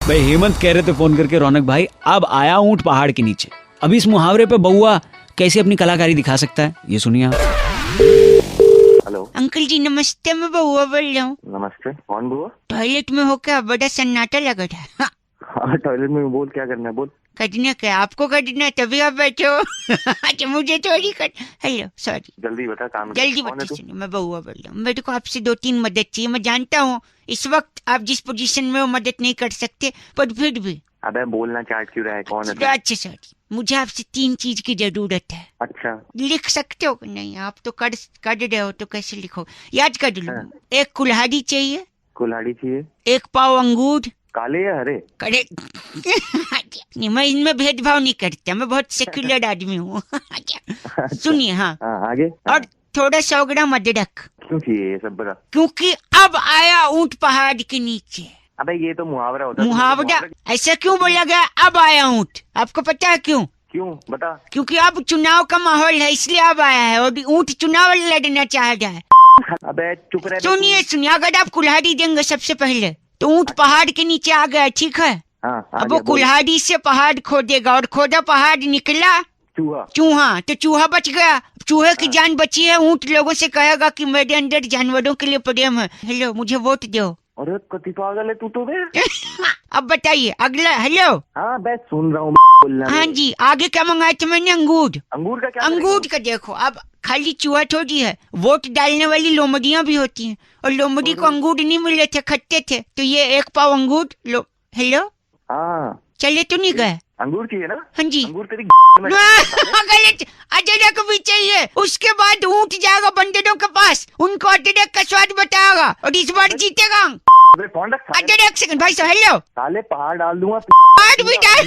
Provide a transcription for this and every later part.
भाई हेमंत कह रहे थे फोन करके, रौनक भाई अब आया ऊंट पहाड़ के नीचे। अब इस मुहावरे पे बउआ कैसे अपनी कलाकारी दिखा सकता है, ये सुनिए आप। हेलो अंकल जी नमस्ते, मैं बउआ बोल रहा हूँ। नमस्ते, कौन बुआ? टॉयलेट में होकर बड़ा सन्नाटा लगा था। हाँ टॉयलेट में बोल, क्या करना है बोल। करना क्या, आपको करना है तभी आप बैठे हो। अच्छा मुझे थोड़ी कर। हेलो सॉरी, जल्दी बता, काम जल्दी कौन है बता। तू? सुनिए मैं बउआ बोल रहा हूँ, मेरे को आपसे 2-3 मदद चाहिए। मैं जानता हूँ इस वक्त आप जिस पोजीशन में हो मदद नहीं कर सकते, पर फिर भी। अबे बोलना चाट क्यों रहा है, कौन है तू? अच्छा सॉरी, मुझे आपसे 3 चीज की जरूरत है। अच्छा लिख सकते हो? नहीं आप तो कर रहे हो तो कैसे लिखो, याद कर लो। हाँ। एक कुल्हाड़ी चाहिए, कुल्हाड़ी चाहिए। 1 पाव अंगूर। काले या हरे? करेक्ट। नहीं मैं इनमें भेदभाव नहीं करता, मैं बहुत सेक्युलर आदमी हूँ। सुनिए हाँ, आगे और थोड़ा 100 ग्राम अदरक। क्यों चाहिए ये सब बता? क्योंकि अब आया ऊंट पहाड़ के नीचे। अबे ये तो मुहावरा होता है। मुहावरा? ऐसा क्यों बोला गया अब आया ऊंट? आपको पता है क्यों? क्यों बता? क्योंकि अब चुनाव का माहौल है, इसलिए अब आया है और ऊंट चुनाव लड़ना चाह रहा है। अबे चुप रह। सुनिए, अगर आप कुल्हाड़ी देंगे सबसे पहले तो ऊंट पहाड़ के नीचे आ गया, ठीक है? हाँ, अब वो कुल्हाड़ी से पहाड़ खोदेगा और खोदा पहाड़ निकला चूहा, तो चूहा बच गया। चूहे की जान बची है, ऊंट लोगों से कहेगा कि मेरे अंदर जानवरों के लिए प्रेम है। हेलो मुझे वोट दो। अरे कति पागल है तू तो बे। अब बताइए अगला। हेलो हाँ बे सुन रहा हूँ। हाँ जी, आगे क्या मंगाया था मैंने? अंगूर। अंगूर का क्या? अंगूर का देखो, अब खाली चूहा थोड़ी है, वोट डालने वाली लोमड़ियां भी होती हैं, और लोमड़ी को अंगूर नहीं मिले थे, खट्टे थे, तो ये 1 पाव अंगूर लो। हेलो हाँ चले तो नहीं गए? अंगूर चाहिए ना? हाँ जी। अंगूर तेरी गलत, अदरक भी चाहिए। उसके बाद ऊंट जाएगा बंदरों के पास, उनको अदरक का स्वाद बताएगा और इस बार जीतेगा। अदरक से भाई साहब। हेलो साले पहाड़ डाल दूंगा। पहाड़ भी डाल।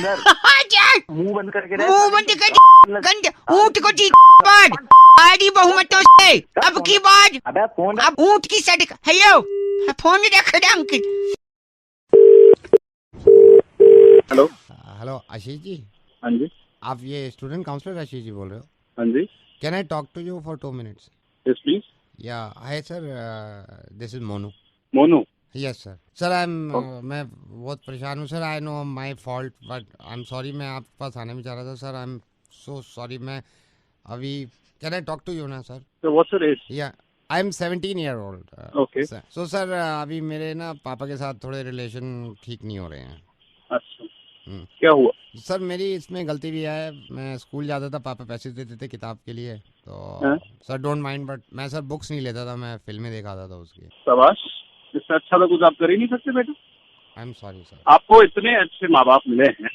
मुंह बंद करके मुंह बंद कर। गंद ऊंट को जीत बार भारी बहुमतों से अब की बार। अबे फोन अब ऊंट की सड़क। हेलो फोन रख रहे uncle. Hello hello Ashish ji. हाँ जी। आप ये स्टूडेंट काउंसलर आशीष जी बोल रहे हो? हाँ जी। Can I talk to you for 2 minutes? Yes please. Yeah hi sir, this is Monu. Monu? Yes sir. Sir I am मैं बहुत परेशान हूँ सर। I know my fault but I am sorry. मैं आपके पास आने में चाह रहा था सर। I am so sorry. मैं अभी can I talk to you ना sir? What's your age? Yeah I am 17 year old। Okay. So sir अभी मेरे ना पापा के साथ थोड़े रिलेशन ठीक नहीं हो रहे हैं। अच्छा क्या हुआ? सर मेरी इसमें गलती भी है। मैं स्कूल जाता था, पापा पैसे देते थे किताब के लिए, तो सर डोंट माइंड, बट मैं सर बुक्स नहीं लेता था, मैं फिल्में देखा था उसकी। शाबाश, इससे अच्छा तो कुछ आप कर ही नहीं सकते बेटा। आई एम सॉरी सर। आपको इतने अच्छे माँ बाप मिले हैं।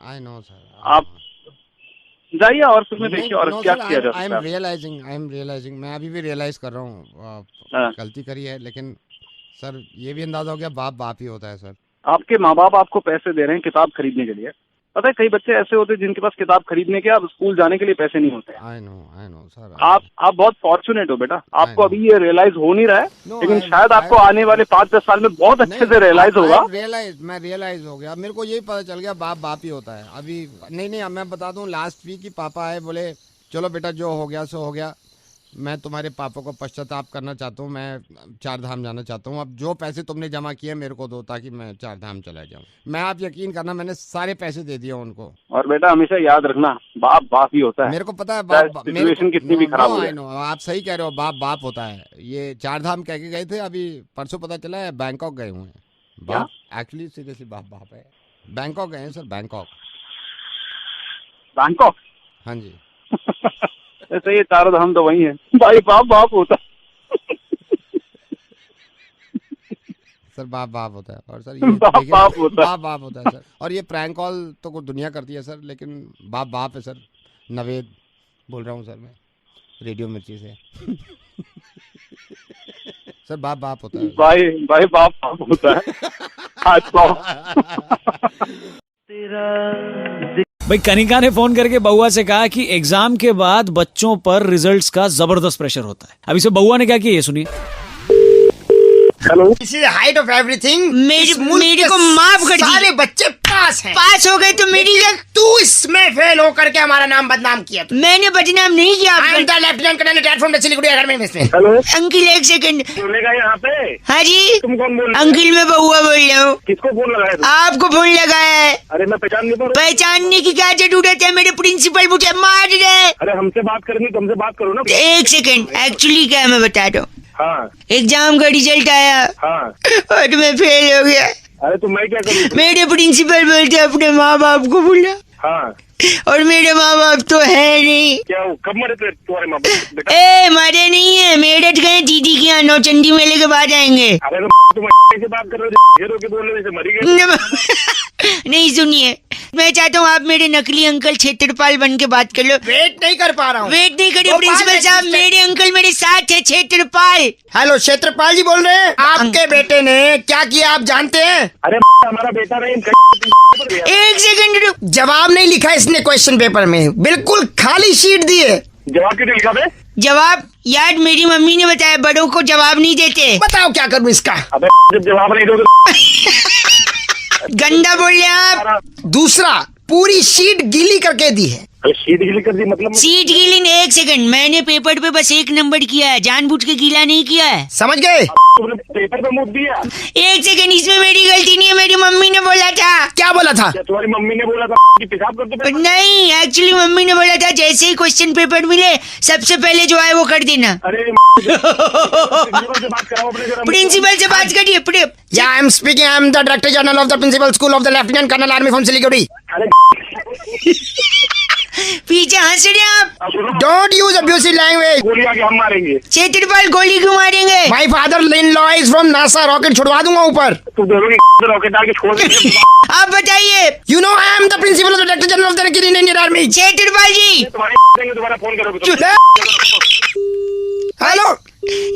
I know sir. आप जाइए और फिल्में देखिए और क्या किया जा सकता है। आई एम रियलाइजिंग मैं अभी भी रियलाइज कर रहा हूँ गलती करी है, लेकिन सर ये भी अंदाजा हो गया बाप बाप ही होता है सर। आपके माँ बाप आपको पैसे दे रहे हैं किताब खरीदने के लिए। पता है कई बच्चे ऐसे होते हैं जिनके पास किताब खरीदने के, अब स्कूल जाने के लिए पैसे नहीं होते। I know sir. आप बहुत फॉर्चुनेट हो बेटा। आपको अभी ये रियलाइज हो नहीं रहा है, लेकिन शायद आपको आने वाले 5-10 साल में बहुत अच्छे से रियलाइज होगा। मैं रियलाइज हो गया, मेरे को यही पता चल गया बाप बाप ही होता है। अभी नहीं मैं बता दूं, लास्ट वीक ही पापा आए, बोले चलो बेटा जो हो गया सो हो गया। मैं तुम्हारे पापा को पश्चाताप करना चाहता हूँ, मैं 4 धाम जाना चाहता हूँ। अब जो पैसे तुमने जमा किए मेरे को दो ताकि मैं 4 धाम चला जाऊँ। मैं, आप यकीन करना, मैंने सारे पैसे दे दिए उनको। और बेटा हमेशा याद रखना बाप बाप ही होता है। मेरे को पता है बाप सिचुएशन कितनी भी खराब हो जाए। आप सही कह रहे हो, बाप बाप होता है। ये 4 धाम कह के गए थे, अभी परसों पता चला है बैंकॉक गए हुए हैं बाप। एक्चुअली सीरियसली बाप बाप है। बैंकॉक गए हैं सर, बैंकॉक। हाँ जी। ऐसे ये 4 धाम तो वही है भाई, बाप बाप होता है। सर बाप बाप होता है। और सर ये बाप बाप होता है सर। और ये प्रैंक कॉल तो कुछ दुनिया करती है सर, लेकिन बाप बाप है सर। नवेद बोल रहा हूँ सर मैं, रेडियो मिर्ची से। सर बाप बाप होता है भाई बाप बाप होता है। भाई कनिका ने फोन करके बउआ से कहा कि एग्जाम के बाद बच्चों पर रिजल्ट्स का जबरदस्त प्रेशर होता है। अब इसे बउआ ने क्या किया ये सुनिए। Hello, this is height of everything. मेरे को माफ कर सारे बच्चे पास है। पास हो गए तो मेरी तू इसमें फेल होकर के हमारा नाम बदनाम किया तू। मैंने बदनाम नहीं किया आई एम आपका। The lieutenant colonel retired from Siliguri academy में। हेलो, अंकिल एक सेकंड। बोलेगा यहाँ पे? हाँ जी, तुम कौन बोल रहे हो? अंकिल मैं बउआ बोल रहा हूँ। किसको फोन लगाया तुम? आपको फोन लगाया है। अरे मैं पहचान नहीं पा रहा। पहचानने की क्या जरूरत है, मेरे प्रिंसिपल मुझे मार रहे। अरे हमसे बात करनी, तुमसे बात करो ना। एक सेकंड, एक्चुअली क्या है मैं बता रहा हूँ। हाँ एग्जाम का रिजल्ट आया हाँ। और मैं फेल हो गया। अरे तो मैं क्या करूँ? मेरे प्रिंसिपल बोलते अपने माँ बाप को बुला, हाँ, और मेरे माँ बाप तो है नहीं। क्या हो, कब मरे थे तुम्हारे माँ बाप बेटा? ए मरे नहीं है, मेरठ गए दीदी के यहाँ, नौचंदी मेले के बाद आएंगे। अरे तो तुम कैसे बात कर रहे हो? हीरो के बोलने में से मरी गए। नहीं सुनिए, मैं चाहता हूँ आप मेरे नकली अंकल क्षेत्रपाल बन के बात कर लो। वेट नहीं कर पा रहा हूँ। वेट नहीं करिए वो प्रिंसिपल बात साहब, है, मेरे अंकल मेरे साथ है क्षेत्रपाल। हेलो क्षेत्रपाल जी बोल रहे हैं। आपके बेटे ने क्या किया आप जानते हैं? अरे हमारा बेटा नहीं। एक सेकंड रुक। जवाब नहीं लिखा इसने क्वेश्चन पेपर में, बिल्कुल खाली शीट दी है। जवाब क्यों नहीं लिखा बे? जवाब यार मेरी मम्मी ने बताया, बड़ों को जवाब नहीं देते। बताओ क्या करूँ इसका? अबे जब जवाब नहीं दोगे गंदा बोल रहे हैं आप। दूसरा, पूरी शीट गीली करके दी है। अरे शीट गीली कर दी मतलब? सीट गीली ने, एक सेकंड, मैंने पेपर पे बस 1 नंबर किया है, जानबूझ के गीला नहीं किया है। समझ गए? तुमने पेपर पे मुँह दिया? एक सेकंड, इसमें मेरी गलती नहीं है, मेरी मम्मी ने बोला था। क्या बोला था? क्या तुम्हारी मम्मी ने बोला था कि पेशाब करते पेपर? नहीं, एक्चुअली मम्मी ने बोला था जैसे ही क्वेश्चन पेपर मिले सबसे पहले जो है वो कर देना। अरे प्रिंसिपल से बात कराओ अपने जरा। प्रिंसिपल से बात करिए। या I am speaking, I am the director general of the principal school of the lieutenant colonel army from Siliguri. अरे पीछे हंस रहे हैं आप। सुनो, डोंट यूज अब्यूसिव लैंग्वेज। गोली आके हम मारेंगे। क्षेत्रपाल गोली क्यों मारेंगे? My father in law is from NASA, rocket छुड़वा दूंगा ऊपर। तुम दोनों की रॉकेट डाल के छोड़ देंगे। आप बताइए। You know I am the principal of the director general of the Indian army. Kshetrapal ji. तुम्हारे दोबारा फोन करोगे तुम। हेलो,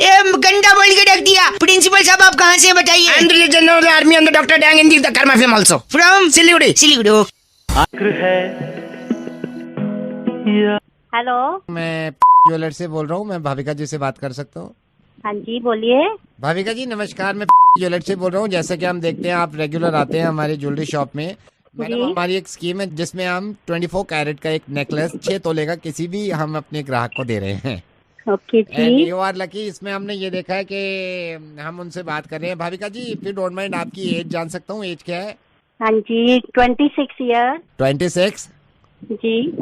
ये गंदा बोल के रख दिया। प्रिंसिपल साहब आप कहाँ से हैं बताइए? आई am the general of the army and the doctor dang in the Karma film also from Siliguri. Siliguri. Hello, मैं ज्वेलर से बोल रहा हूँ, मैं भाविका जी से बात कर सकता हूँ? हाँ जी बोलिए। भाविका जी नमस्कार, मैं ज्वेलर से बोल रहा हूँ। जैसा कि हम देखते हैं आप रेगुलर आते हैं हमारी ज्वेलरी शॉप में। मैडम जी। हमारी एक स्कीम है जिसमें हम 24 कैरेट का एक नेकलेस 6 तोले का किसी भी हम अपने ग्राहक को दे रहे हैं। ओके एंड जी। You are lucky. इसमें हमने ये देखा है कि हम उनसे बात कर रहे हैं। Bhavika ji if you don't mind, आपकी एज जान सकता हूँ? एज क्या है? हाँ जी 26 ईयर 26। जी।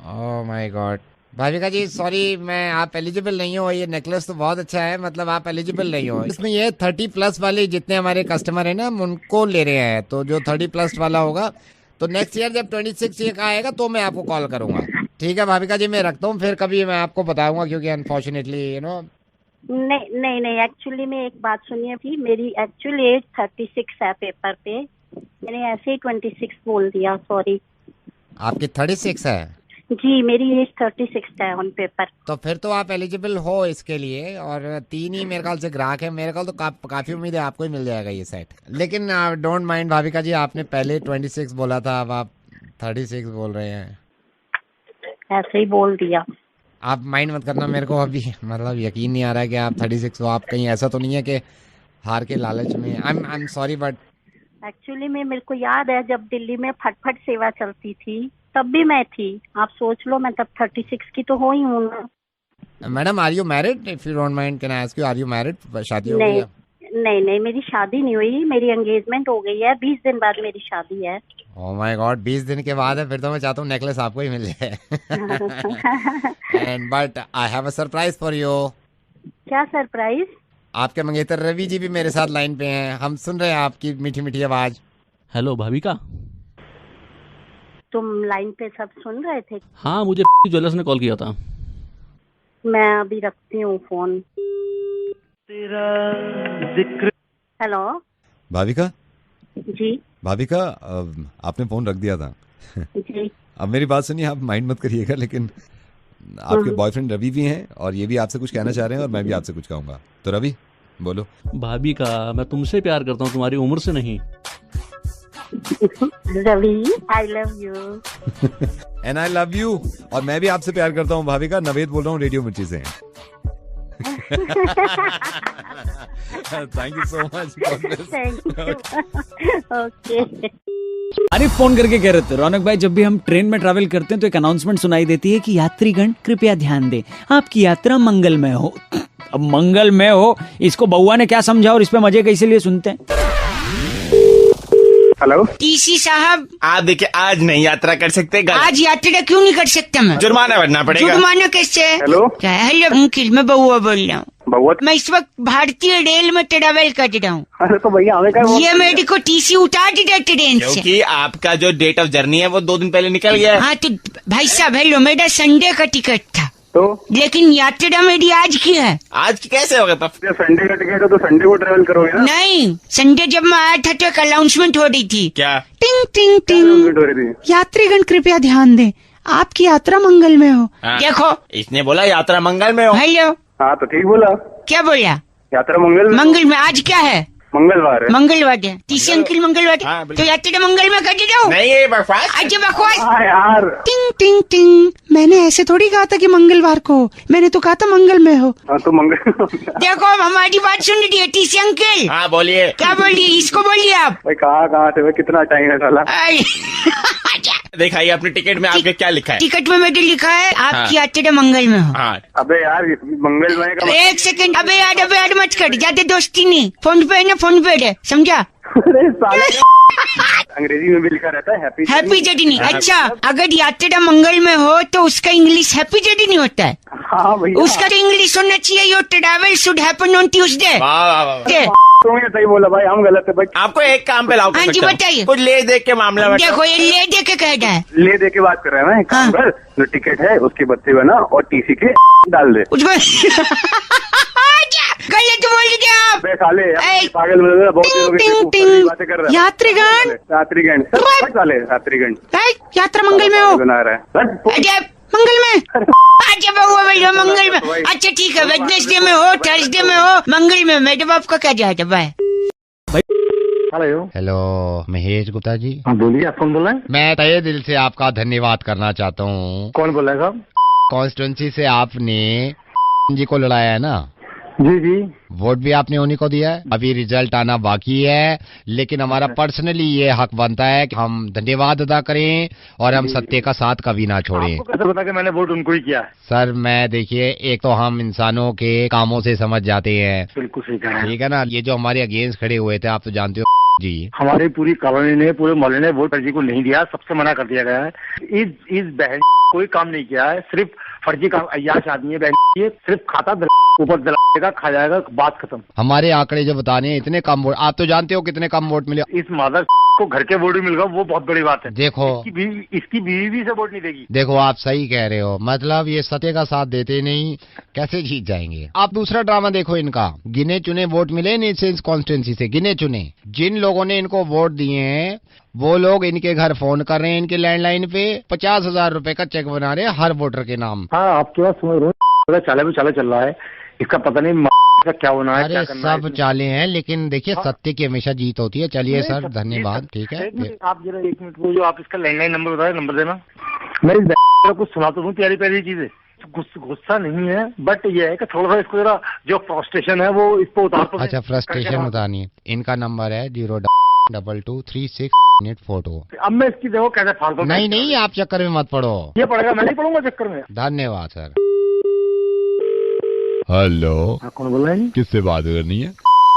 Oh my god. Bhavika ji sorry, मैं आप एलिजिबल नहीं हो। ये नेकलेस तो बहुत अच्छा है, मतलब आप एलिजिबल नहीं हो इसमें। ये 30+ वाले जितने हमारे कस्टमर हैं ना, हम उनको ले रहे हैं। तो जो 30+ वाला होगा तो नेक्स्ट ईयर जब 26 ईयर का आएगा तो मैं आपको कॉल करूंगा। ठीक है भाविका जी, मैं रखता हूँ, फिर कभी मैं आपको बताऊंगा, क्योंकि अनफॉर्चुनेटली यू नो। नहीं नहीं नहीं, एक्चुअली में एक बात सुनिए भी, मेरी एक्चुअल एज 36 है पेपर पे, मैंने ऐसे ही 26 बोल दिया, सॉरी। आपकी 36 है? जी मेरी एज 36 है ऑन पेपर। तो फिर तो आप एलिजिबल हो इसके लिए। और 3 ही मेरे ख्याल से ग्राहक है। मेरे ख्याल तो काफी उम्मीद है आपको ही मिल जाएगा ये सेट। लेकिन डोंट माइंड भाविका जी, आपने पहले 26 बोला था, अब आप 36 बोल रहे हैं। ऐसे ही बोल दिया। आप माइंड मत करना, मेरे को अभी मतलब यकीन नहीं आ रहा है कि आप 36 हो। आप कहीं ऐसा तो नहीं है कि हार के लालच में? आई एम सॉरी बट एक्चुअली में मेरे को याद है जब दिल्ली में फटफट सेवा चलती थी तब भी मैं थी। आप सोच लो, मैं तब 36 की तो हो ही हूँ ना। Madam are you married? If you don't mind can I ask you, are you married? शादी हो गई नहीं है? नहीं नहीं, मेरी शादी नहीं हुई, मेरी एंगेजमेंट हो गई है। 20 दिन बाद मेरी शादी है। ओह माय गॉड, 20 दिन के बाद है? फिर तो मैं चाहता हूँ नेकलेस आपको ही मिल जाए। And but I have a surprise for you. क्या सरप्राइज? आपके मंगेतर रवि जी भी मेरे साथ लाइन पे हैं। हम सुन रहे हैं आपकी मीठी मीठी आवाज। हेलो भाविका। तुम लाइन पे सब सुन रहे थे? हाँ, मुझे ज्वेलर्स ने कॉल किया था। मैं अभी रखती हूँ फोन। हेलो। भाविका। जी भाविका आपने फोन रख दिया था। जी। अब मेरी बात सुनिए, आप माइंड मत करिएगा, लेकिन आपके बॉयफ्रेंड रवि भी हैं और ये भी आपसे कुछ कहना चाह रहे हैं और मैं भी आपसे कुछ कहूंगा। तो रवि बोलो। भाविका, मैं तुमसे प्यार करता हूँ, तुम्हारी उम्र से नहीं। Ravi I love you. And I love you. और मैं भी आपसे प्यार करता हूँ भाविका। नवेद बोल रहा हूँ रेडियो मिर्ची से। Thank you so much. Thank you. Okay. अनिफ फोन करके कह रहे थे, रौनक भाई जब भी हम ट्रेन में ट्रैवल करते हैं तो एक अनाउंसमेंट सुनाई देती है कि यात्रीगण कृपया ध्यान दें, आपकी यात्रा मंगलमय हो। अब मंगलमय हो, इसको बउआ ने क्या समझा और इस पे मजे कैसे लिए सुनते हैं। हेलो, टीसी साहब, आप देखिए आज नहीं यात्रा कर सकते, आज यात्रा क्यों नहीं कर सकता मैं? जुर्माना भरना पड़ेगा। जुर्माना कैसे? हेलो, क्या है? हेलो अंकिल, मैं बउआ बोल रहा हूँ। बउआ? मैं इस वक्त भारतीय रेल में ट्रेवल कर रहा हूँ। अरे तो भैया हमें क्या, ये मेरे को टीसी उतार दिया ट्रेन से। क्योंकि आपका जो डेट ऑफ जर्नी है वो 2 दिन पहले निकल गया है। हाँ तो भाई साहब हेलो, मेरा संडे का टिकट था तो लेकिन यात्रा मेरी आज की है। आज की कैसे होगा तब? संडे का टिकट है तो संडे को ट्रेवल करोगे ना? नहीं, संडे जब मैं आया था तो एक अनाउंसमेंट हो रही थी। क्या? टिंग टिंग टिंग, हो रही थी। यात्रीगण कृपया ध्यान दें, आपकी यात्रा मंगलमय हो। देखो इसने बोला यात्रा मंगल में हो। हेलो, हाँ तो ठीक बोला, क्या बोला? यात्रा मंगल में आज क्या है? मंगलवार है। मंगलवार है। टीसी अंकिल मंगलवार हाँ, है बिल्कुल। तो यात्रा मंगल में कर दे नहीं ये बकवास। आज बकवास। हाँ यार, टिंग टिंग टिंग, मैंने ऐसे थोड़ी कहा था कि मंगलवार को, मैंने तो कहा था मंगल में हो। हाँ तो मंगल। देखो अब हमारी बात सुन रही है टीसी अंकिल। हाँ बोलिए। क्या बोलिए, इसको बोलिए आप। भाई कहाँ से भाई, कितना टाइम है साला? दिखाइए अपने टिकट में आपके क्या लिखा है। टिकट में मैंने लिखा है आपकी यात्रा मंगल में हो। हाँ अबे यार मंगलमय का एक सेकंड, अबे यार मत कर, ज्यादा दोस्ती नहीं। फोन पे है ना, फोन पे है, समझा? अरे साले अंग्रेजी में भी लिखा रहता है हैप्पी जर्नी। अच्छा, अगर यात्रा मंगल में हो तो उसका इंग्लिश हैप्पी जर्नी होता है। हाँ भैया, उसका तो इंग्लिश होना चाहिए your travel should happen on Tuesday. तुमने सही बोला भाई, हम गलत है भाई। आपको एक काम पे लाओ। हाँ जी, बताइए। कुछ ले देख के मामला बताओ। देखो ये ले दे के कह रहा है। ले दे के बात कर रहे हैं ना, एक काम कर, जो टिकट है उसके बत्ते बना और टीसी के डाल दे। गलत बोल दिया आप। बे साले ए, पागल मतलब बहुत टिंग, लोग टिंग, टिंग। बातें कर रहे हैं। यात्रीगण यात्रीगण साले यात्रीगण यात्रा मंगल में हो। बना रहा है। अरे मंगल में। अच्छा बउआ भैया मंगल में। अच्छा ठीक है, वेडनेसडे में हो, थर्सडे में हो, मंगल में। मैडम आपका क्या जाता? Bye. Hello, hello Mahesh Gupta ji. हाँ बोलिए, आप कौन बोल रहे हैं? मैं तहे दिल से आपका धन्यवाद करना चाहता हूँ। कौन बोल रहा है साहब? कॉन्स्टिट्यूंसी से आपने जी को लड़ाया है ना? जी जी, वोट भी आपने उन्हीं को दिया है। अभी रिजल्ट आना बाकी है, लेकिन हमारा पर्सनली ये हक बनता है कि हम धन्यवाद अदा करें और हम सत्य का साथ कभी ना छोड़ें। आपको कैसे पता कि मैंने वोट उनको ही किया है? सर मैं देखिए, एक तो हम इंसानों के कामों से समझ जाते हैं, बिल्कुल सही कहा है। ठीक है ना। ये जो हमारे अगेंस्ट खड़े हुए थे, आप तो जानते हो जी, हमारी पूरी कॉलोनी ने, पूरे मोहल्ले ने वोट फर्जी को नहीं दिया, सबसे मना कर दिया गया है। इस बहन कोई काम नहीं किया है, सिर्फ फर्जी काम, अय्याश आदमी है बहन, ये सिर्फ खाता ऊपर दिलाएगा, खा जाएगा, बात खत्म। हमारे आंकड़े जो बताने हैं इतने कम वोट, आप तो जानते हो कितने कम वोट मिले। इस मादर को घर के वोट भी मिल गया, वो बहुत बड़ी बात है। देखो इसकी बीवी भी से वोट नहीं देगी। देखो आप सही कह रहे हो, मतलब ये सत्य का साथ देते नहीं, कैसे जीत जाएंगे। आप दूसरा ड्रामा देखो इनका, गिने चुने वोट मिले नहीं इस कॉन्स्टिट्यूंसी से, गिने चुने। जिन लोगों ने इनको वोट दिए हैं वो लोग इनके घर फोन कर रहे हैं, इनके लैंडलाइन पे 50,000 रुपए का चेक बना रहे हैं हर वोटर के नाम। हाँ आपके पास समझ रहा हूँ, चाले चल रहा है, इसका पता नहीं का क्या होना है, अरे क्या करना सब चाले हैं, लेकिन देखिए सत्य की हमेशा जीत होती है। चलिए सर धन्यवाद, ठीक है। आप जरा 1 मिनट, वो जो आप इसका लैंडलाइन नंबर बताए, नंबर देना। मैं इस को कुछ सुना तो दूं, प्यारी चीजें, गुस्सा नहीं है, बट ये है कि थोड़ा सा इसको जरा जो फ्रस्ट्रेशन है वो इस पर उतार। अच्छा फ्रस्ट्रेशन उतारनी है। इनका नंबर है 0223642। अब मैं इसकी देखो कैसे फालतू। नहीं आप चक्कर में मत पड़ो, ये पड़ेगा, मैं नहीं पढ़ूंगा चक्कर में। धन्यवाद सर। हेलो, कौन बोल रहे हैं? किससे बात करनी है?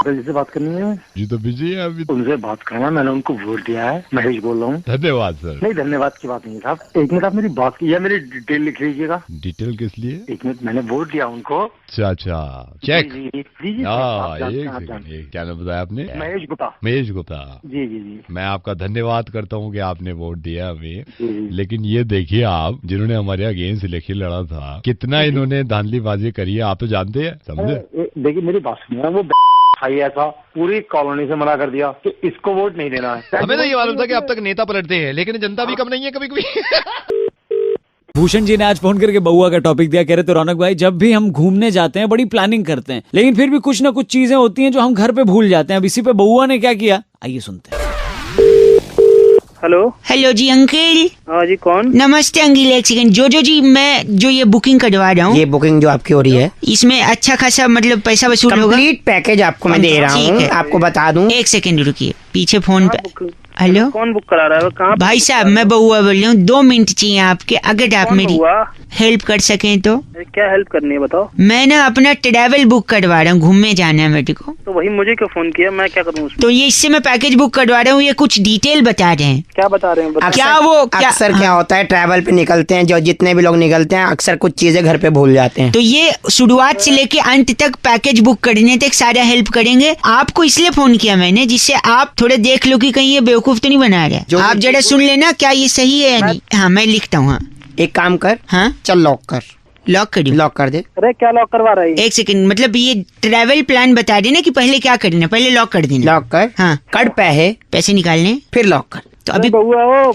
जिससे बात करनी है जी तो बिजी है अभी। उनसे बात करना, मैंने उनको वोट दिया है, महेश बोल रहा हूँ। धन्यवाद सर। नहीं धन्यवाद की बात नहीं साहब, 1 मिनट आप मेरी बात की, या मेरी डिटेल लिख लीजिएगा। डिटेल किस लिए? 1 मिनट, मैंने वोट दिया उनको। अच्छा चेक। जी एक सेकंड, क्या नाम बताया आपने? महेश गुप्ता। महेश गुप्ता। जी जी जी, मैं आपका धन्यवाद करता हूँ कि आपने वोट दिया हमें, जी। लेकिन ये देखिए आप जिन्होंने हमारे अगेंस्ट इलेक्शन लड़ा था, कितना इन्होंने धांधलीबाजी करी है, आप तो जानते हैं, समझे? देखिए मेरी बात सुनिए, वो भाई ऐसा पूरी कॉलोनी से मना कर दिया कि इसको वोट नहीं देना है। हमें तो ये मालूम था कि अब तक नेता पलटते हैं, लेकिन जनता भी कम नहीं है कभी कभी। भूषण जी ने आज फोन करके बउआ का टॉपिक दिया, कह रहे थे रौनक भाई जब भी हम घूमने जाते हैं बड़ी प्लानिंग करते हैं, लेकिन फिर भी कुछ ना कुछ चीजें होती हैं जो हम घर पे भूल जाते हैं। अब इसी पे बउआ ने क्या किया, आइए सुनते हैं। हेलो जी अंकिल। हाँ जी, कौन? नमस्ते अंकिल, एक सेकंड। जो जी मैं जो ये बुकिंग करवा रहा हूँ, ये बुकिंग जो आपकी हो रही है, इसमें अच्छा खासा मतलब पैसा वसूल होगा। कंप्लीट पैकेज आपको मैं दे रहा ठीक हूँ, है। आपको बता दूं। 1 सेकंड रुकिए, पीछे फोन पे हेलो, कौन बुक करा रहा है? कहाँ? भाई साहब मैं बउआ बोल रही हूँ, 2 मिनट चाहिए आपके, अगर आप मेरी हेल्प कर सकें तो। क्या हेल्प करनी है बताओ? मैं ना अपना ट्रैवल बुक करवा रहा हूँ, घूमने जाना है मेरे को। तो वही मुझे क्यों फोन किया, मैं क्या करूँ उसमें? तो ये इससे मैं पैकेज बुक करवा रहा हूँ, ये कुछ डिटेल बता रहे हैं। क्या बता रहे हैं? क्या वो अक्सर क्या होता है, ट्रैवल पे निकलते हैं, जो जितने भी लोग निकलते हैं अक्सर कुछ चीजें घर पे भूल जाते हैं। तो ये शुरुआत से लेके अंत तक पैकेज बुक करने तक सारा हेल्प करेंगे। आपको इसलिए फोन किया मैंने, जिससे आप थोड़े देख लो कि कहीं ये बेवकूफ तो नहीं बना रहे। आप जरा सुन लेना, क्या ये सही है या नहीं। हाँ मैं लिखता हूँ। हाँ एक काम कर, हाँ चल लॉक कर, लॉक कर दूं? लॉक कर दे। अरे क्या लॉक करवा रहा है? एक सेकंड, मतलब ये ट्रैवल प्लान बता देना कि पहले क्या करना, पहले लॉक कर देना। लॉक कर, हाँ कर पैसे निकालने, फिर लॉक कर। तो अभी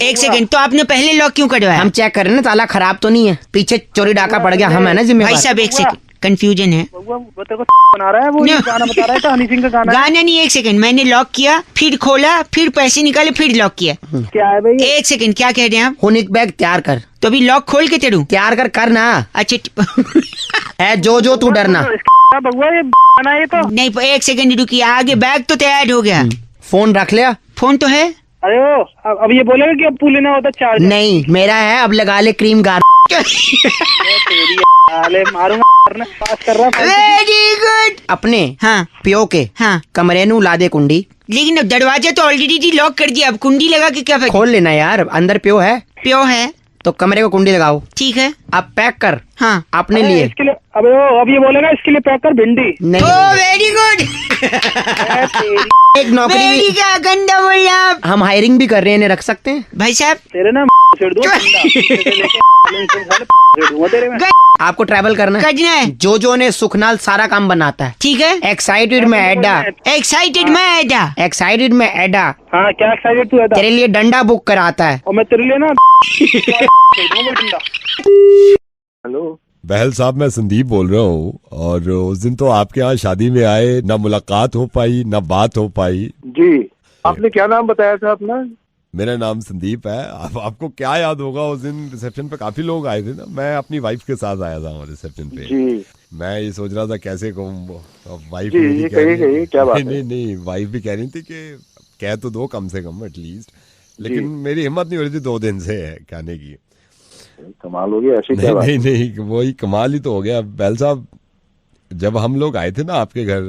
एक सेकंड, तो आपने पहले लॉक क्यों करवाया? हम चेक कर रहे हैं ना ताला खराब तो नहीं है, पीछे चोरी डाका पड़ गया, हम है ना जिम्मेदार। भाई साहब एक सेकंड, कंफ्यूजन है। बना रहा है वो, गाना बता रहा है तो हनी सिंह का गाना। गाना नहीं, एक सेकंड, मैंने लॉक किया, फिर खोला, फिर पैसे निकाले, फिर लॉक किया। क्या है भाई? एक सेकंड, क्या कह रहे हैं आप? हुनिक बैग तैयार कर। तो अभी लॉक खोल के तेरू तैयार कर ना। अच्छा है जो तू डरना। बउआ ये गाना है तो नहीं, एक सेकंड रुकिए, आगे बैग तो तैयार हो गया। फोन रख लिया? फोन तो है। अरे ओ, अब ये बोलेगा कि अब पू लेना होता चार्ज? नहीं मेरा है, अब लगा ले क्रीम गार। मारूंगा, पास कर रहा। Very good. अपने हाँ पियो के हाँ कमरे नू ला दे कुंडी। लेकिन अब दरवाजा तो ऑलरेडी लॉक कर दिया, अब कुंडी लगा के क्या फायदा? खोल लेना यार, अंदर पियो है। प्यो है तो कमरे को कुंडी लगाओ। ठीक है, अब पैक कर। हाँ अपने लिए। इसके लिए अब ये बोलेगा इसके लिए पैक कर भिंडी। नहीं ओ वेरी गुड। एक नौकरी वेरी भी क्या गंदा बोला आप। हम हायरिंग भी कर रहे हैं, इन्हें रख सकते हैं। भाई साहब तेरे ना छेड़ दूंगा तेरे में। आपको ट्रैवल करना है, करना है। जो ने सुखनाल सारा काम बनाता है। ठीक है, एक्साइटेड में एडा, एक्साइटेड मैं एडा, एक्साइटेड में एडा हाँ क्या एक्साइटेड तू है? तेरे लिए डंडा बुक कराता है। और मैं तेरे लिए ना हेलो बहल साहब, मैं संदीप बोल रहा हूँ, और उस दिन तो आपके यहाँ शादी में आए, ना मुलाकात हो पाई ना बात हो पाई। जी, आपने क्या नाम बताया था अपना? मेरा नाम संदीप है। आपको क्या याद होगा, उस दिन रिसेप्शन पे काफी लोग आए थे ना, मैं अपनी वाइफ के साथ आया था रिसेप्शन पे। जी, मैं ये सोच रहा था कैसे कहूँ, वाइफ जी, ये कहिए क्या बात है? नहीं, वाइफ भी कह रही थी कि कह तो दो कम से कम एटलीस्ट, लेकिन मेरी हिम्मत नहीं हो रही थी 2 दिन से कहने की। कमाल हो गया, ऐसी क्या बात? नहीं, वही कमाल ही तो हो गया। बैल साहब, जब हम लोग आए थे ना आपके घर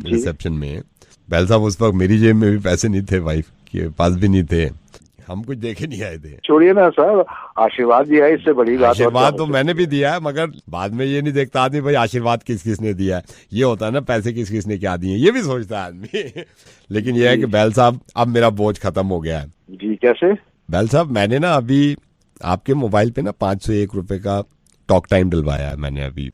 रिसेप्शन में, बैल साहब उस वक्त मेरी जेब में भी पैसे नहीं थे, वाइफ के पास भी नहीं थे, हम कुछ देखे नहीं आए थे। छोड़िए ना सर, आशीर्वाद दिया है, इससे बड़ी बात। आशीर्वाद तो मैंने भी दिया है, मगर बाद में ये नहीं देखता आदमी भाई आशीर्वाद किस किस ने दिया है। ये होता है ना पैसे किस किस ने क्या दिए, ये भी सोचता है आदमी। लेकिन ये है कि बैल साहब अब मेरा बोझ खत्म हो गया है। जी कैसे? बैल साहब, मैंने ना अभी आपके मोबाइल पे ना 501 रुपए का टॉक टाइम डलवाया है मैंने अभी।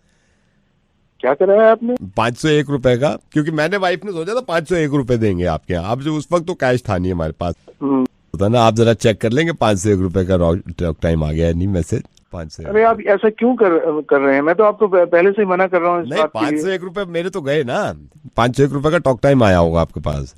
क्या कराया आपने? 501 रुपए का, क्योंकि मैंने वाइफ ने सोचा था 501 रुपए देंगे आपके यहाँ। अब जो उस वक्त तो कैश था नहीं हमारे पास, होता ना, आप जरा चेक कर लेंगे 501 रुपए का टॉक टाइम आ गया है नहीं मैसेज 501। अरे आप ऐसा क्यों कर रहे हैं? मैं तो आपको पहले से ही मना कर रहा हूँ। नहीं, 501 रुपए मेरे तो गए ना, 501 रुपए का टॉक टाइम आया होगा आपके पास।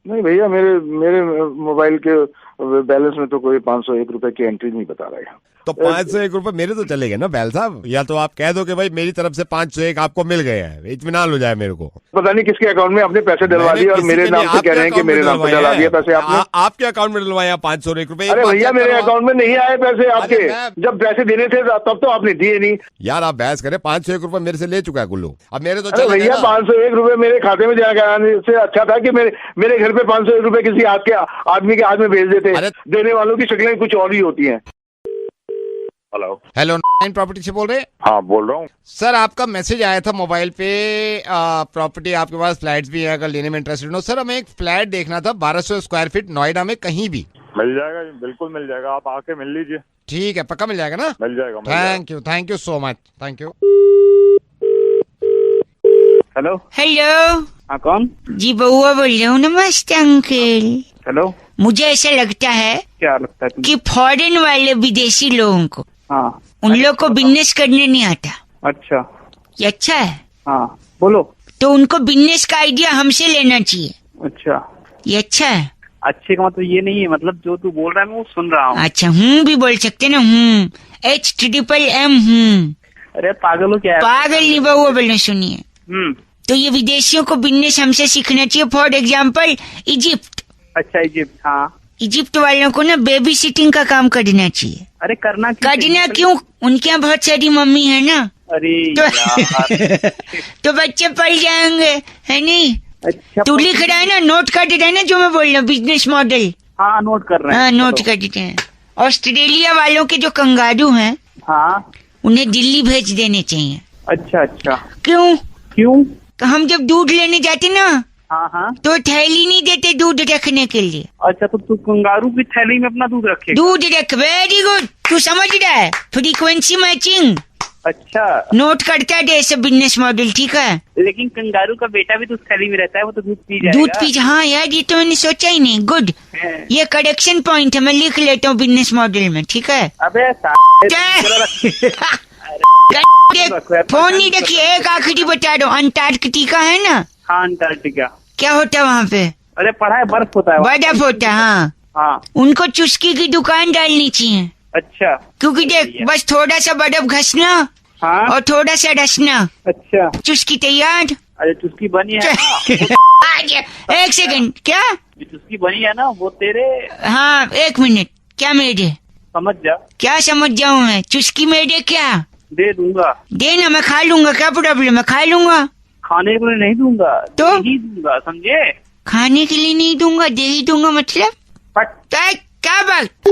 नहीं भैया, मेरे मोबाइल के बैलेंस में तो कोई 501 रुपए की एंट्री नहीं बता रहा है। तो 501 रुपए मेरे तो चले गए ना बैल साहब। या तो आप कह दो कि भाई मेरी तरफ से 501 आपको मिल गए हैं, इत्मीनान हो जाए मेरे को। पता नहीं किसके अकाउंट में आपने पैसे डलवा दिए और मेरे नाम से कह रहे हैं कि मेरे नाम पे डलवा दिए पैसे आपने। आपके अकाउंट में डलवाया 501 रुपए। अरे भैया, मेरे अकाउंट में नहीं आए पैसे आपके। जब पैसे देने थे तब तो आपने दिए नहीं। यार आप बहस करें, 501 रुपए मेरे से ले चुका है कुल्लू, अब मेरे तो अरे भैया, 501 रुपए मेरे खाते में जाने से अच्छा था कि मेरे घर पे 501 रुपए किसी आदमी के हाथ में भेज देते। देने वालों की शक्लें कुछ और ही होती हैं। हेलो, 9 प्रॉपर्टी से बोल रहे हैं? हाँ बोल रहा हूँ सर, आपका मैसेज आया था मोबाइल पे, प्रॉपर्टी आपके पास फ्लैट्स भी है, अगर लेने में इंटरेस्टेड हो। सर, हमें एक फ्लैट देखना था 1200 स्क्वायर फीट नोएडा में कहीं भी। मिल जाएगा, बिल्कुल मिल जाएगा, आप आके मिल लीजिए। ठीक है, पक्का मिल जाएगा ना? मिल जाएगा। Thank you so much, thank you. Hello hello, हाँ कौन? जी बउआ बोल रहा हूँ। नमस्ते अंकल। हेलो, मुझे ऐसा लगता है क्या लगता है कि फॉरेन वाले विदेशी लोगों को, हाँ, उन लोग को बिजनेस करने नहीं आता। अच्छा, ये अच्छा है। हाँ बोलो। तो उनको बिजनेस का आइडिया हमसे लेना चाहिए। अच्छा, ये अच्छा है। अच्छे का मतलब ये नहीं है, मतलब जो तू बोल रहा है मैं वो सुन रहा हूँ। अच्छा, भी बोल सकते ना, HMM। अरे पागल हो क्या? पागल नहीं बउआ बोलना, सुनिए। तो ये विदेशियों को बिजनेस हमसे सीखना चाहिए। For example Egypt. अच्छा, इजिप्ट, हाँ। इजिप्ट वालों को ना बेबी सिटिंग का काम करना चाहिए। अरे करना क्यों? उनके यहाँ बहुत सारी मम्मी है ना। अरे तो, यार तो बच्चे पल जाएंगे, है नहीं? अच्छा तू लिख रहा है ना, नोट कर रहा है ना जो मैं बोल रहा हूँ, बिजनेस मॉडल। हाँ नोट कर रहे हैं। हाँ नोट कर देते हैं। ऑस्ट्रेलिया वालों के जो कंगारू हैं, हाँ उन्हें दिल्ली भेज देने चाहिए। अच्छा अच्छा। क्यों? तो हम जब दूध लेने जाते ना, हाँ हाँ, तो थैली नहीं देते दूध रखने के लिए। अच्छा तो तू कंगारू की थैली में अपना दूध रखे? दूध रख, वेरी गुड, तू समझ रहा है, फ्रीक्वेंसी मैचिंग। अच्छा, नोट करता दे सब बिजनेस मॉडल, ठीक है? लेकिन कंगारू का बेटा भी तो उस थैली में रहता है, वो तो दूध पी जाएगा। दूध पी, हाँ यार ये तो मैंने सोचा ही नहीं। गुड, ये करेक्शन पॉइंट है, मैं लिख लेता हूँ बिजनेस मॉडल में, ठीक है? अबे फोन नहीं रखिए, एक आखिरी बता दो, अंटार्कटिका है ना? हाँ अंटार्कटिका। क्या होता है वहाँ पे? अरे पढ़ा है, बर्फ होता है। बर्फ होता है, हाँ। हाँ उनको चुस्की की दुकान डालनी चाहिए। अच्छा, क्योंकि देख बस थोड़ा सा बर्फ घसना, हाँ, और थोड़ा सा रसना। अच्छा, चुस्की तैयार। अरे चुस्की बनी है एक सेकंड, क्या चुस्की बनी है ना वो तेरे? हाँ एक मिनट, क्या मेरे? समझ जा। क्या समझ जाऊँ मैं? चुस्की मेरे क्या? दे दूंगा। देना, मैं खा लूंगा, क्या प्रॉब्लम है? खा लूंगा। खाने के लिए नहीं दूंगा, तो नहीं दूंगा, समझे? खाने के लिए नहीं दूंगा, दे ही दूंगा मतलब? क्या बात,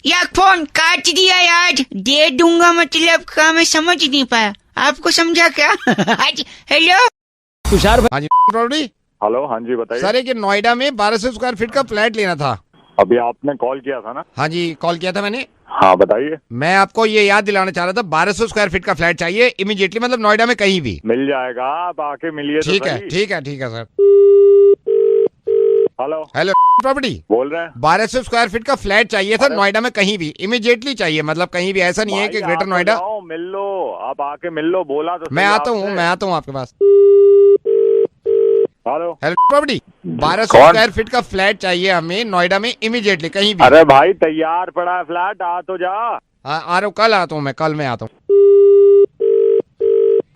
या फोन काट दिया यार। दे दूंगा मतलब क्या, मैं समझ नहीं पाया, आपको समझा क्या? हेलो तुषार भाई। हाँ जी प्रॉपर्टी। हेलो, हाँ जी बताइए। सर एक नोएडा में 1200 स्क्वायर फीट का फ्लैट लेना था। अभी आपने कॉल किया था ना? हाँ जी कॉल किया था मैंने। हाँ बताइए। मैं आपको ये याद दिलाना चाह रहा था, 1200 स्क्वायर फीट का फ्लैट चाहिए इमीडिएटली, मतलब नोएडा में कहीं भी। मिल जाएगा, आप आके मिलिए। ठीक है ठीक है ठीक है सर। हेलो प्रॉपर्टी बोल रहे हैं। 1200 स्क्वायर फीट का फ्लैट चाहिए था नोएडा में कहीं भी, इमीडिएटली चाहिए, मतलब कहीं भी, ऐसा नहीं है कि ग्रेटर नोएडा। मिल लो, आप आके मिल लो, बोला तो। मैं आता हूँ आपके पास। हेलो प्रॉपर्टी 1200 स्क्वायर फीट का फ्लैट चाहिए हमें नोएडा में इमीडिएटली कहीं भी। अरे भाई तैयार पड़ा है फ्लैट, आ तो जा। आ रहा हूँ, कल आता हूँ मैं, कल मैं आता हूँ।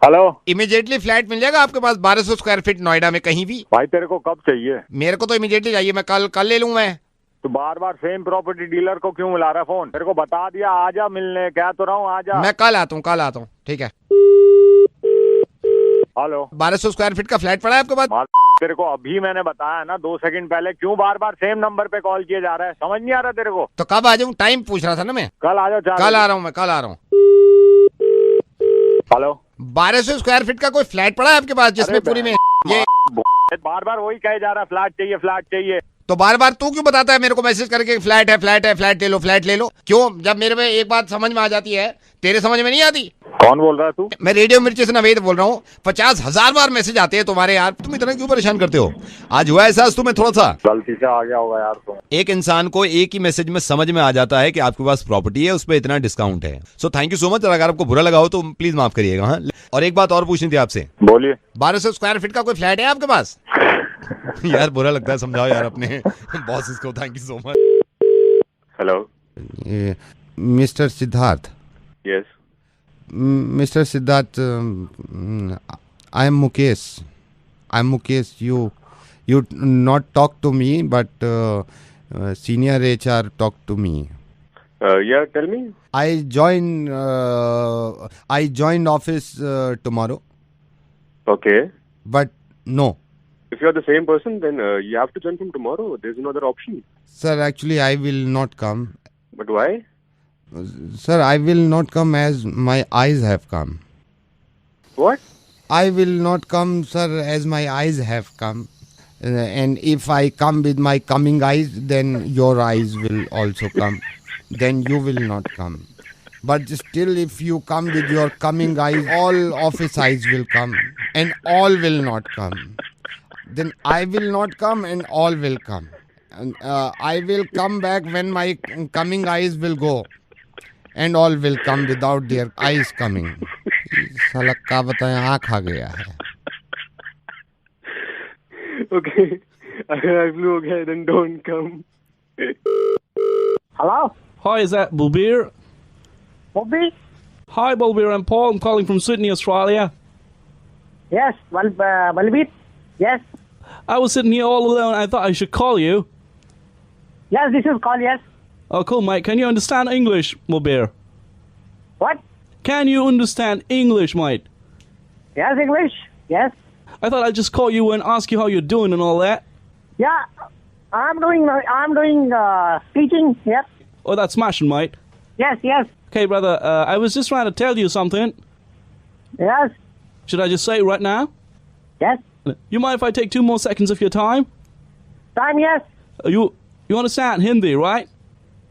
हेलो, इमीडिएटली फ्लैट मिल जाएगा आपके पास 1200 स्क्वायर फीट नोएडा में कहीं भी? भाई तेरे को कब चाहिए? मेरे को तो इमीडिएटली चाहिए, मैं कल ले लूँ मैं। तो बार बार सेम प्रॉपर्टी डीलर को क्यों मिला रहा है फोन? तेरे को बता दिया, आजा मिलने, क्या तो रहा हूँ, आजा। मैं कल आता हूँ, ठीक है। हेलो, 1200 स्क्वायर फीट का फ्लैट पड़ा है आपके पास? तेरे को अभी मैंने बताया ना 2 सेकंड पहले, क्यों बार बार सेम नंबर पे कॉल किए जा रहा है? समझ नहीं आ रहा तेरे को? तो कब आ जाऊँ, टाइम पूछ रहा था ना मैं। कल आ जाओ। कल आ रहा हूँ मैं, कल आ रहा हूँ। हेलो, 1200 स्क्वायर फीट का कोई फ्लैट पड़ा है आपके पास जिसमें पूरी में ये बार बार वही कहे जा रहा है, फ्लैट चाहिए फ्लैट चाहिए। तो बार बार तू क्यों बताता है मेरे को मैसेज करके फ्लैट है, फ्लैट ले लो? क्यों, जब मेरे में एक बात समझ में आ जाती है तेरे समझ में नहीं आती? कौन बोल रहा है तू? मैं रेडियो मिर्ची से नवेद बोल रहा हूँ। 50,000 बार मैसेज आते हैं तुम्हारे यार, तुम इतना क्यों परेशान करते हो? आज हुआ ऐसा, तुम्हें थोड़ा सा गलती से आ गया होगा यार। तुम एक इंसान को एक ही मैसेज में समझ में आ जाता है कि आपके पास प्रॉपर्टी है, उस पर इतना डिस्काउंट है। So thank you so much. अगर आपको बुरा लगा हो तो प्लीज माफ करिएगा। हाँ, और एक बात और पूछनी थी आपसे। बोलिए। 1200 स्क्वायर फीट का कोई फ्लैट है आपके पास? यार बुरा लगता है, समझाओ यार अपने बॉसेस को। Thank you so much. Hello mister Siddharth. Yes Mr. Siddharth, I am Mukesh. You not talk to me, but senior HR talk to me. yeah, tell me. I join office tomorrow. Okay. But no. If you are the same person, then you have to join from tomorrow. There's no other option. Sir, actually I will not come. But why? Sir, I will not come as my eyes have come. What? I will not come, sir, as my eyes have come. And if I come with my coming eyes, then your eyes will also come. Then you will not come. But still, if you come with your coming eyes, all office eyes will come. And all will not come. Then I will not come and all will come. And I will come back when my coming eyes will go. And all will come without their eyes coming. साला का बताएं, आँख आ गया है। Okay. I flew okay, then don't come. Hello, Hi, is that Bulbir? Bobby? Hi, Bulbir. I'm Paul. I'm calling from Sydney, Australia. Yes, Balbir. Yes, I was sitting here all alone. I thought I should call you. Yes, this is call. Yes. Oh, cool, mate. Can you understand English, Mubir? What? Can you understand English, mate? Yes, English. Yes. I thought I'd just call you and ask you how you're doing and all that. Yeah. I'm doing teaching. Yes. Oh, that's smashing, mate. Yes. Yes. Okay, brother, I was just trying to tell you something. Yes. Should I just say it right now? Yes. You mind if I take 2 more seconds of your time? Time. Yes. You understand Hindi, right?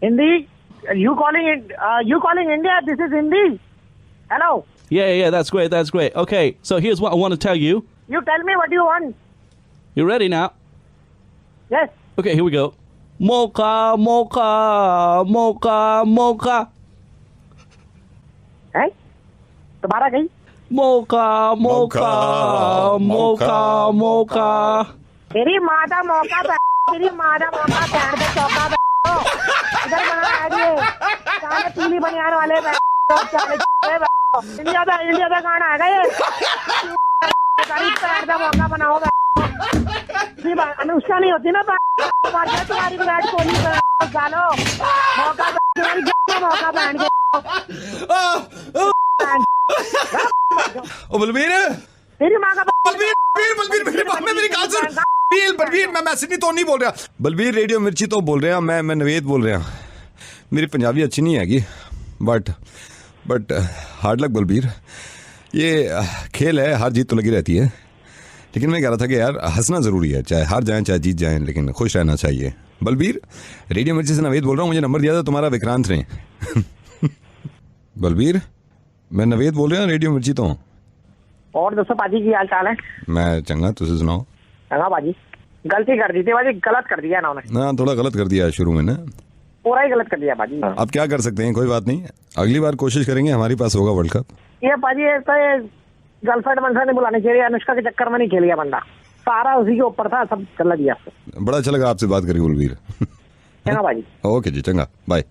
Hindi. You calling it? You calling India? This is Hindi. Hello. Yeah, that's great, that's great. Okay, so here's what I want to tell you. You tell me what you want. You ready now? Yes. Okay, here we go. Mocha, mocha, mocha, mocha. है तुम्हारा कहीं Mocha, mocha, mocha, mocha. तेरी माता मौका तेरी माता मौका पैर पे चौका इधर बना आइए कहाँ पीली बनियान वाले इंडिया का गाना आ गए पैर का मौका बनाओ अनुष्का नहीं होती ना तुम्हारी विराट कोहली डालो मौका मौका पहन के ओ बलबीर तेरी माँ का बलबीर मेरी बात में मेरी बात सुन बलबीर मैं मैसेज तो नहीं बोल रहा बलबीर रेडियो मिर्ची तो बोल रहे हैं मैं नवेद बोल रहा मेरी पंजाबी अच्छी नहीं हैगी बट हार्ड लक बलबीर ये खेल है हार जीत तो लगी रहती है लेकिन मैं कह रहा था कि यार हंसना ज़रूरी है चाहे हार जाएं चाहे जीत जाएं लेकिन खुश रहना चाहिए बलबीर रेडियो मिर्ची से नवेद बोल रहा हूँ मुझे नंबर दिया था तुम्हारा विक्रांत ने बलबीर मैं नवेद बोल रहा हूँ रेडियो मिर्ची तो और दोस्तों पाजी की हाल चाल है मैं चंगा तुझे सुनाओ चंगा पाजी गलती कर दी थी पाजी गलत कर दिया ना उन्होंने ना थोड़ा गलत कर दिया शुरू में ना पूरा ही गलत कर दिया पाजी अब क्या कर सकते हैं कोई बात नहीं अगली बार कोशिश करेंगे हमारे पास होगा वर्ल्ड कप ये पाजी ऐसा गर्लफ्रेंड मनफ्रेंड नहीं बुलाने चाहिए अनुष्का के चक्कर में नहीं खेल गया बंदा सारा उसी के ऊपर था सब चला दिया बड़ा अच्छा लगा आपसे बात करके बलबीर चंगा पाजी ओके जी चंगा बाय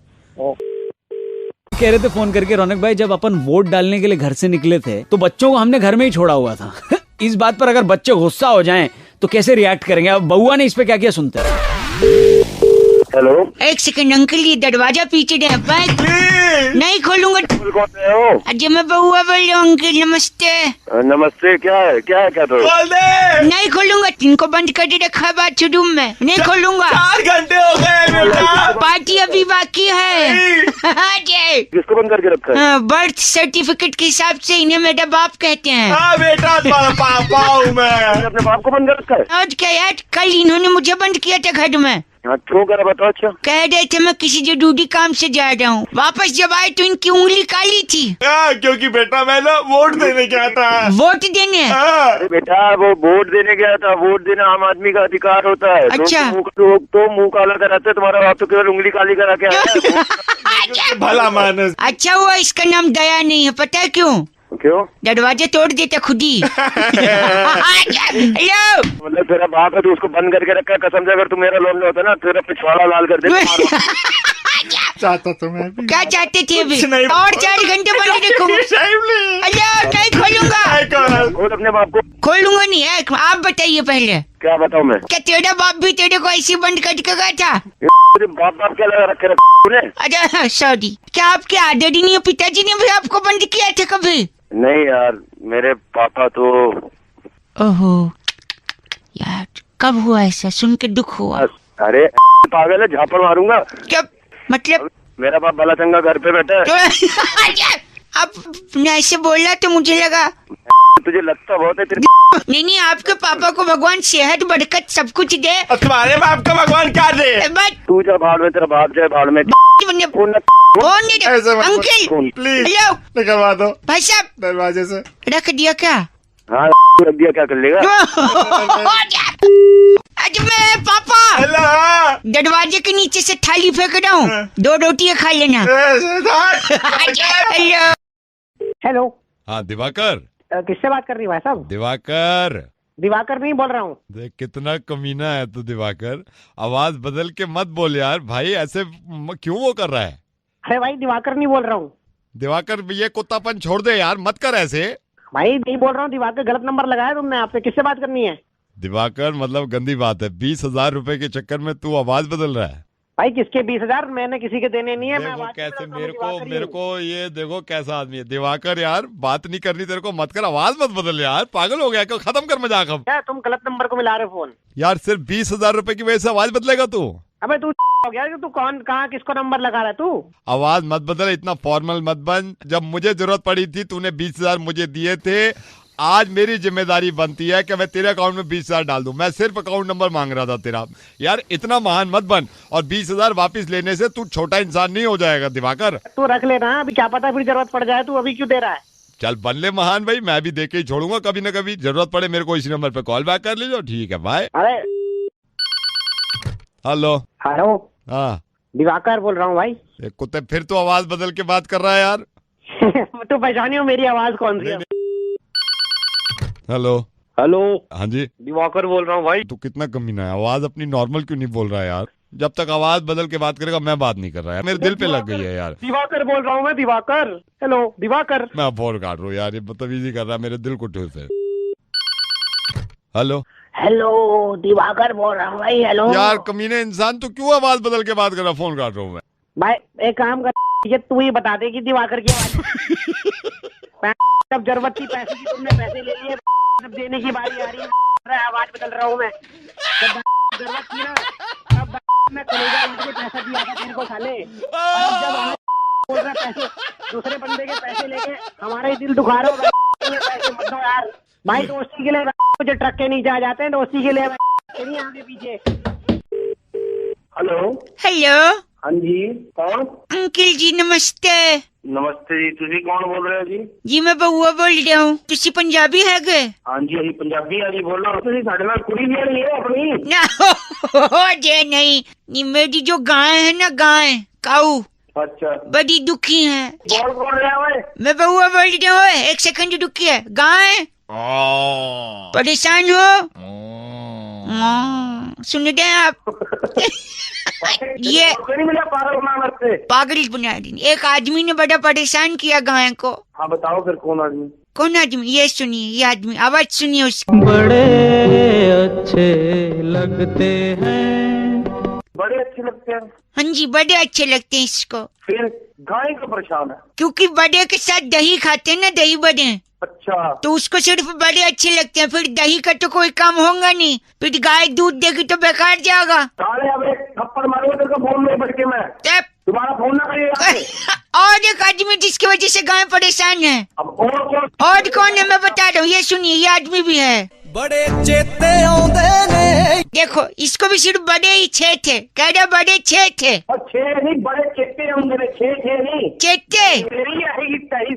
कह रहे थे फोन करके रौनक भाई जब अपन वोट डालने के लिए घर से निकले थे तो बच्चों को हमने घर में ही छोड़ा हुआ था इस बात पर अगर बच्चे गुस्सा हो जाएं तो कैसे रिएक्ट करेंगे अब बउआ ने इस पे क्या किया सुनते हैं हेलो एक सेकंड अंकल ये दरवाजा पीछे दे नहीं खोलूंगा कौन रहे हो अजय मैं बउआ बोल रहा हूँ अंकल नमस्ते नमस्ते क्या है क्या तो नहीं खोलूंगा इनको बंद कर दे रखा बाथरूम में नहीं खोलूंगा 4 घंटे हो गए पार्टी अभी बाकी है अजय किसको बंद करके रखा है बर्थ सर्टिफिकेट के हिसाब से इन्हें मेरा बाप कहते हैं हाँ बेटा तुम्हारा पापा हूँ मैं अपने बाप को बंद कर रखा है और क्या यार कल इन्होंने मुझे बंद किया था घर में हाँ क्यों करा बताओ अच्छा कह रहे थे मैं किसी जरूरी काम से जा रहा हूँ वापस जब आए तो इनकी उंगली काली थी क्योंकि बेटा मैं ना वोट देने गया था वोट देने अरे बेटा वो वोट देने गया था वोट देना आम आदमी का अधिकार होता है अच्छा। लोग तो मुंह काला कराते हैं तुम्हारा बाप तो केवल उंगली काली करा के आया भला मानस अच्छा हुआ इसका नाम दया नहीं है पता है क्यों क्यों दरवाजा तोड़ देता खुद ही हेलो मतलब तेरा बाप है तो उसको बंद करके रखा कसम से अगर तू मेरा लोन होता ना तेरा पिछवाड़ा लाल कर दे चाहता तो मैं भी क्या चाहते थे अभी कुछ नहीं। और 4 घंटे बंद रखूंगा हेलो नहीं खोलूंगा खुद अपने बाप को खोलूंगा नहीं है आप बताइए पहले क्या बताऊँ मैं क्या तेरा बाप भी तेरे को ऐसे बंद करके गया था बाप क्या लगा रखे तूने अच्छा सॉरी क्या आपके आदरणीय नहीं पिताजी ने भी आपको बंद किया था कभी नहीं यार मेरे पापा तो ओहो यार कब हुआ ऐसा सुन के दुख हुआ अरे पागल है झापड़ मारूंगा क्या मतलब मेरा बाप भला चंगा घर पे बैठा है अब ऐसे बोला तो मुझे लगा तुझे लगता बहुत है तेरे नहीं आपके पापा को भगवान सेहत बरकत सब कुछ दे तुम्हारे बाप का भगवान क्या दे बट तू जा भाड़ में तेरा बाप जाए भाड़ में अंकल प्लीज हेलो निकलवा दो भाई साहब दरवाजे से रख दिया क्या हाँ रख दिया क्या कर लेगा आज मैं पापा हेलो दरवाजे के नीचे से थाली फेंक रहा हूँ 2 रोटियां खा लेना हेलो हेलो हाँ दिवाकर किससे बात कर रही भाई साहब दिवाकर नहीं बोल रहा हूँ देख कितना कमीना है तू दिवाकर आवाज बदल के मत बोल यार भाई ऐसे क्यों वो कर रहा है अरे भाई दिवाकर नहीं बोल रहा हूँ दिवाकर ये कुत्तापन छोड़ दे यार मत कर ऐसे भाई नहीं बोल रहा हूँ दिवाकर गलत नंबर लगाया तुमने आपसे किससे बात करनी है दिवाकर मतलब गंदी बात है 20,000 रुपए के चक्कर में तू आवाज बदल रहा है भाई किसके 20,000? मैंने किसी के देने नहीं है। मैं देखो आवाज कैसे में बोलता हूँ, मेरे को ये देखो कैसा आदमी है दिवाकर यार। बात नहीं करनी तेरे को मत कर, आवाज मत बदल यार, पागल हो गया, खत्म कर मजाक अब। क्या तुम गलत नंबर को मिला रहे हो फोन? यार सिर्फ 20,000 रुपए की वजह से आवाज बदलेगा तू? अबे तू हो गया कि तू कौन कहाँ किसको नंबर लगा रहा है तू? आवाज मत बदल, इतना फॉर्मल मत बन। जब मुझे जरूरत पड़ी थी तूने 20,000 मुझे दिए थे। आज मेरी जिम्मेदारी बनती है कि मैं तेरे अकाउंट में 20,000 डाल दूं। मैं सिर्फ अकाउंट नंबर मांग रहा था तेरा। यार इतना महान मत बन, और 20,000 वापस लेने से तू छोटा इंसान नहीं हो जाएगा दिवाकर। तू रख लेना, अभी क्या पता फिर जरूरत पड़ जाए। तू अभी क्यों दे रहा है? चल बन ले महान भाई, मैं भी दे के ही छोड़ूंगा कभी ना कभी। जरूरत पड़े मेरे को इसी नंबर पे कॉल बैक कर लीजिए। ठीक है बाय। अरे हेलो। हेलो हाँ दिवाकर बोल रहा हूँ भाई। कुत्ते फिर तो आवाज बदल के बात कर रहा है यार। तू पहचानी हो मेरी आवाज कौन सी है? हेलो। हेलो हाँ जी दिवाकर बोल रहा हूँ भाई। तू कितना कमीना है, आवाज अपनी नॉर्मल क्यों नहीं बोल रहा है यार? जब तक आवाज बदल के बात करेगा मैं बात नहीं कर रहा है, मेरे दिल पे लग गई है यार। दिवाकर बोल रहा हूँ मैं, दिवाकर। हेलो दिवाकर। मैं फोन काट रहा हूँ यार, ये बदतमीजी कर रहा है, मेरे दिल को ठूस है। हेलो। हेलो दिवाकर बोल रहा हूँ भाई। हेलो यार कमीने इंसान, तू क्यों आवाज बदल के बात कर रहा है? फोन काट रहा हूँ मैं। भाई एक काम कर, ये तू ही बता दे कि दिवाकर की आवाज जब जरूरत थी पैसे की तुमने पैसे ले लिए, जब देने की बारी आ रही है आवाज बदल रहा हूँ मैं। जब जरूरत थी ना तब मैं कलेजा उठ के पैसा दिया था तेरे को साले। और जब बोल रहा पैसे दूसरे बंदे के पैसे लेके हमारा ही दिल दुखा रहा हो। पैसे मत दो यार भाई, दोस्ती के लिए मुझे ट्रक के नीचे आ जाते हैं, दोस्ती के लिए नहीं आगे पीछे। हेलो। हेलो हाँ जी कौन? अंकल जी नमस्ते। नमस्ते जी, तुसी कौन बोल रहे हो जी? जी मैं बउआ बोल रहा हूँ। तुसी पंजाबी है गे? हाँ जी अभी पंजाबी है जी, बोल रहा हूँ। तुसी साढ़े नाल कुड़ी भी नहीं है अपनी? ना हो जे नहीं, मेरी जो गाय है ना, गाय काऊ अच्छा बड़ी दुखी है। बोल रहा है? मैं बउआ बोल रहा हूँ। एक सेकंड दुखी है गाय। परेशान हो? सुन रहे हैं आप? ये नहीं मिला पागल बना से। पागल बना दी। एक आदमी ने बड़ा परेशान किया गाय को। हाँ बताओ फिर कौन आदमी? कौन आदमी? ये सुनिए, ये आदमी आवाज सुनिए उसकी। बड़े अच्छे लगते हैं। बड़े अच्छे लगते हैं? हाँ जी बड़े अच्छे लगते हैं इसको। फिर गाय को परेशान है? क्योंकि बड़े के साथ दही खाते हैं ना, दही बड़े, अच्छा तो उसको सिर्फ बड़े अच्छे लगते हैं। फिर दही का तो कोई काम होगा नहीं, फिर गाय दूध देगी तो बेकार जाएगा। साले अब एक थप्पड़ मारूंगा तेरे को फोन में बैठ के मैं। तब तुम्हारा फोन ना करिएगा। और एक आदमी जिसकी वजह से गाय परेशान है। अब और कौन है मैं बता रहा हूँ, ये सुनिए, ये आदमी भी है। बड़े चेते आउंदे ने। देखो इसको भी सिर्फ बड़े ही छे थे, कह रहे बड़े छे थे। और छे नहीं, बड़े चेते होंगे, छे नहीं चेते तेरी आएगी तही।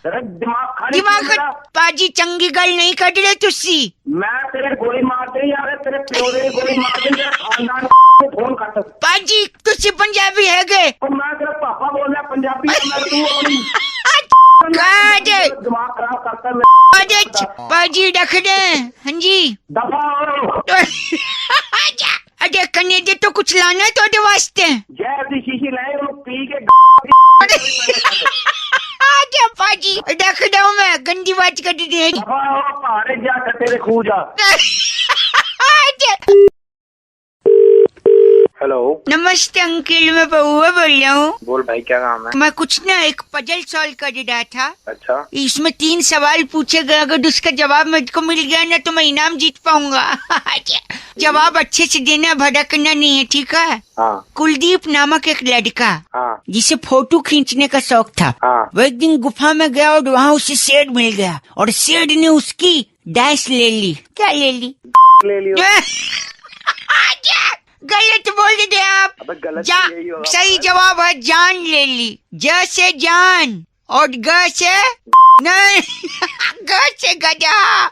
दिमाग पाजी चंगी गल नहीं कर रहे तुसी। मैं तेरे गोली मार दे यार, तेरे प्यो दे गोली मार दे, तेरे खानदान को फोन काट। पाजी तुसी पंजाबी है गए? और मैं तेरा पापा बोल रहा पंजाबी है, मैं तू दिमाग खराब करता है। पाजी रख दे। हाँ जी दफा हो। अरे कने दे तो कुछ लाना है तो वास्ते। जैसी शीशी लाए वो पी के आजा पाजी रख दो, मैं गंदी बात कर दी है। दफा हो, पहाड़े जा तेरे खू जा। हेलो नमस्ते अंकल, मैं बउआ बोल रहा हूँ। बोल भाई क्या काम है? मैं कुछ ना एक पजल सॉल्व कर रहा था। अच्छा इसमें 3 सवाल पूछे गए, अगर उसका जवाब मुझको मिल गया ना तो मैं इनाम जीत पाऊंगा। जवाब अच्छे से देना, भड़कना नहीं है, ठीक है? हाँ। कुलदीप नामक एक लड़का, हाँ। जिसे फोटो खींचने का शौक था, हाँ। वो एक दिन गुफा में गया और वहाँ उसे शेर मिल गया, और शेर ने उसकी डैश ले ली। क्या ले ली? ले लियो। गलत बोल दे आप। गलत सही जवाब है जान ले ली। ज से जान और ग से नहीं। ग से गधा।